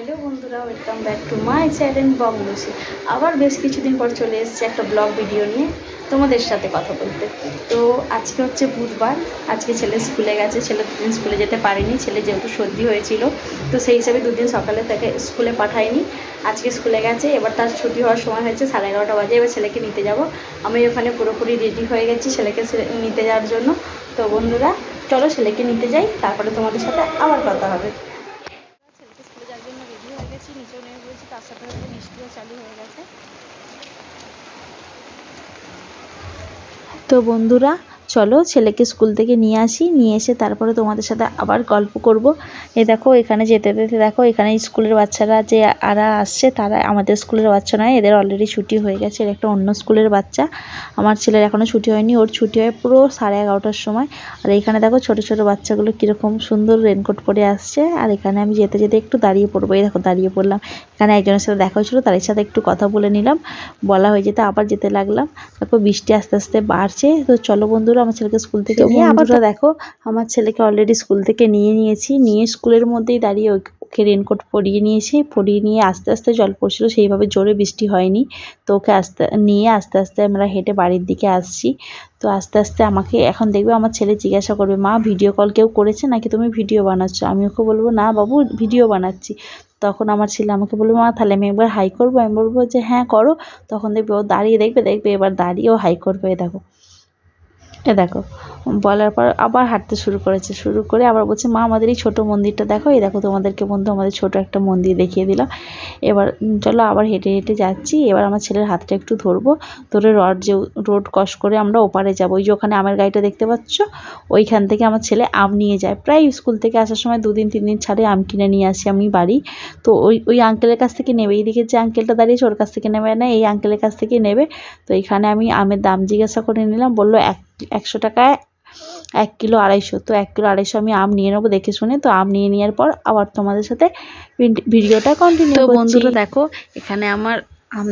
Hello বন্ধুরা, welcome back to my channel বংলুসি। আবার বেশ কিছুদিন পর চলে এসেছি একটা ব্লগ ভিডিও নিয়ে তোমাদের সাথে কথা বলতে। তো আজকে হচ্ছে বুধবার, আজকে ছেলে স্কুলে গেছে। ছেলে দুদিন স্কুলে যেতে পারেনি, ছেলে যেহেতু সর্দি হয়েছিল, তো সেই হিসাবে দুদিন সকালে তাকে স্কুলে পাঠায়নি। আজকে স্কুলে গেছে, এবার তার ছুটি হওয়ার সময় হয়েছে 11:30 বাজে। এবার ছেলেকে নিতে যাব। আমি ওখানে পুরোপুরি রেডি হয়ে গেছি ছেলেকে নিতে যাওয়ার জন্য। তো বন্ধুরা চলো ছেলেকে নিতে যাই, তারপরে তোমাদের সাথে আবার কথা হবে। ছেলেকে স্কুলে যাওয়ার জন্য রেডি হয়ে গেছি, নিচেও নেমে পড়েছি, তার সাথে সাথে বৃষ্টিও চালু হয়ে গেছে। তো বন্ধুরা চলো ছেলেকে স্কুল থেকে নিয়ে আসি, নিয়ে এসে তারপরে তোমাদের সাথে আবার গল্প করব। দেখো এখানে যেতে যেতে দেখো এখানে স্কুলের বাচ্চারা যে আসছে, তারা আমাদের স্কুলের বাচ্চা নয়, এদের অলরেডি ছুটি হয়ে গেছে। এর একটা অন্য স্কুলের বাচ্চা। আমার ছেলের এখনও ছুটি হয়নি, ওর ছুটি হয় পুরো 11:30টার সময়। আর এখানে দেখো ছোট ছোট বাচ্চাগুলো কীরকম সুন্দর রেনকোট পরে আসছে। আর এখানে আমি যেতে যেতে একটু দাঁড়িয়ে পড়বো। এই দেখো দাঁড়িয়ে পড়লাম। এখানে একজনের সাথে দেখা হয়েছিল, তাদের সাথে একটু কথা বলে নিলাম, বলা হয়ে যেতে আবার যেতে লাগলাম। দেখো বৃষ্টি আস্তে আস্তে বাড়ছে। তো চলো বন্ধুরা আমার ছেলেকে স্কুল থেকে নিয়ে আবার দেখো আমার ছেলেকে অলরেডি স্কুল থেকে নিয়েছি, নিয়ে স্কুলের মধ্যেই দাঁড়িয়ে ওকে রেনকোট পরিয়ে নিয়ে আস্তে আস্তে জল পড়ছিল, সেইভাবে জোরে বৃষ্টি হয়নি। তো ওকে আস্তে আস্তে আমরা হেঁটে বাড়ির দিকে আসছি। তো আস্তে আস্তে আমাকে এখন দেখবে আমার ছেলে জিজ্ঞাসা করবে, মা ভিডিও কল কেউ করেছে নাকি তুমি ভিডিও বানাচ্ছো? আমি ওকে বলবো না বাবু ভিডিও বানাচ্ছি। তখন আমার ছেলে আমাকে বলবে, মা তাহলে আমি একবার হাই করবো? আমি বলবো যে হ্যাঁ করো। তখন দেখবে ও দাঁড়িয়ে দেখবে এবার দাঁড়িয়েও হাই করবে। দেখো বলার পর আবার হাঁটতে শুরু করে আবার বলছে, মা আমাদের এই ছোটো মন্দিরটা দেখো। এই দেখো তোমাদেরকে বন্ধু আমাদের ছোট একটা মন্দির দেখিয়ে দিলাম। এবার চলো আবার হেঁটে হেঁটে যাচ্ছি। এবার আমার ছেলের হাতটা একটু ধরবো, ধরে রোড ক্রস করে আমরা ওপারে যাবো। ওই যে ওখানে আমের গাড়িটা দেখতে পাচ্ছ, ওইখান থেকে আমার ছেলে আম নিয়ে যায়। প্রায় স্কুল থেকে আসার সময় 2-3 দিন ছাড়ে আম কিনে নিয়ে আসি আমি বাড়ি। তো ওই আঙ্কেলের কাছ থেকে নেবে, এইদিকে যে আঙ্কেলটা দাঁড়িয়েছে ওর কাছ থেকে নেবে না, এই আঙ্কেলের কাছ থেকে নেবে। তো এখানে আমি আমের দাম জিজ্ঞাসা করে নিলাম, বললো 100 টাকায় 1 কিলো 250। তো 1 কিলো 250 আমি আম নিয়ে নেবো দেখে শুনে। তো আম নিয়ে নেওয়ার পর আবার তোমাদের সাথে ভিডিওটা কন্টিনিউ করছি। তো বন্ধুরা দেখো এখানে আমার আম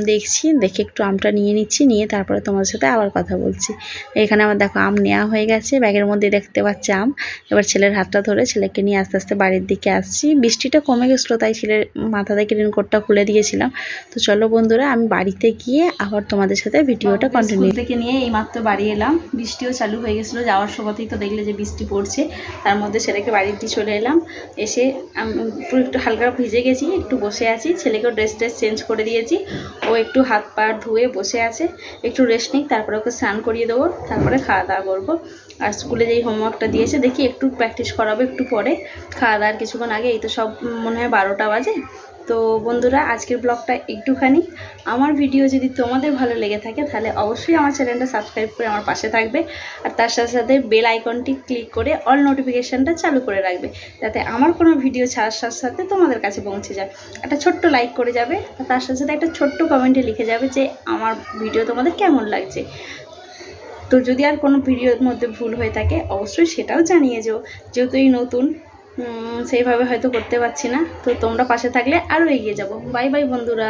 দেখে একটু আমটা নিয়ে নিচ্ছি, নিয়ে তারপরে তোমাদের সাথে আবার কথা বলছি। এখানে আমার দেখো আম নেওয়া হয়ে গেছে, ব্যাগের মধ্যে দেখতে পাচ্ছি আম। এবার ছেলের হাতটা ধরে ছেলেকে নিয়ে আস্তে আস্তে বাড়ির দিকে আসছি। বৃষ্টিটা কমে গেছিলো, তাই ছেলের মাথা থেকে রেনকোটটা খুলে দিয়েছিলাম। তো চলো বন্ধুরা আমি বাড়িতে গিয়ে আবার তোমাদের সাথে ভিডিওটা কন্টিনিউ। স্কুল থেকে নিয়ে এইমাত্র বাড়ি এলাম, বৃষ্টিও চালু হয়ে গেছিলো। যাওয়ার সময়তেই তো দেখলে যে বৃষ্টি পড়ছে, তার মধ্যে ছেলেকে বাড়ির দিয়ে চলে এলাম। এসে আমি পুরো একটু হালকা ভিজে গেছি, একটু বসে আছি। ছেলেকেও ড্রেস চেঞ্জ করে দিয়েছি, ও একটু হাত পা ধুয়ে বসে আছে, একটু রেস্ট নিক, তারপরে ওকে স্নান করিয়ে দেবো, তারপরে খাওয়া দাওয়া করবো। আর স্কুলে যেই হোমওয়ার্কটা দিয়েছে দেখি একটু প্র্যাকটিস করাবো একটু পরে, খাওয়া দাওয়ার কিছুক্ষণ আগে। এই তো সব মনে হয় 12টা বাজে। তো বন্ধুরা আজকের ব্লগটা একটুখানি। আমার ভিডিও যদি তোমাদের ভালো লেগে থাকে তাহলে অবশ্যই আমার চ্যানেলটা সাবস্ক্রাইব করে আমার পাশে থাকবে, আর তার সাথে সাথে বেল আইকনটি ক্লিক করে অল নোটিফিকেশানটা চালু করে রাখবে, যাতে আমার কোনো ভিডিও ছাড়ার সাথে সাথে তোমাদের কাছে পৌঁছে যায়। একটা ছোট্ট লাইক করে যাবে, আর তার সাথে সাথে একটা ছোট্ট কমেন্টে লিখে যাবে যে আমার ভিডিও তোমাদের কেমন লাগছে। তো যদি আর কোনো ভিডিওর মধ্যে ভুল হয়ে থাকে অবশ্যই সেটাও জানিয়ে যাও, যেহেতু এই নতুন সেইভাবে হয়তো করতে পারছি না। তো তোমরা পাশে থাকলে আরও এগিয়ে যাব। বাই বাই বন্ধুরা।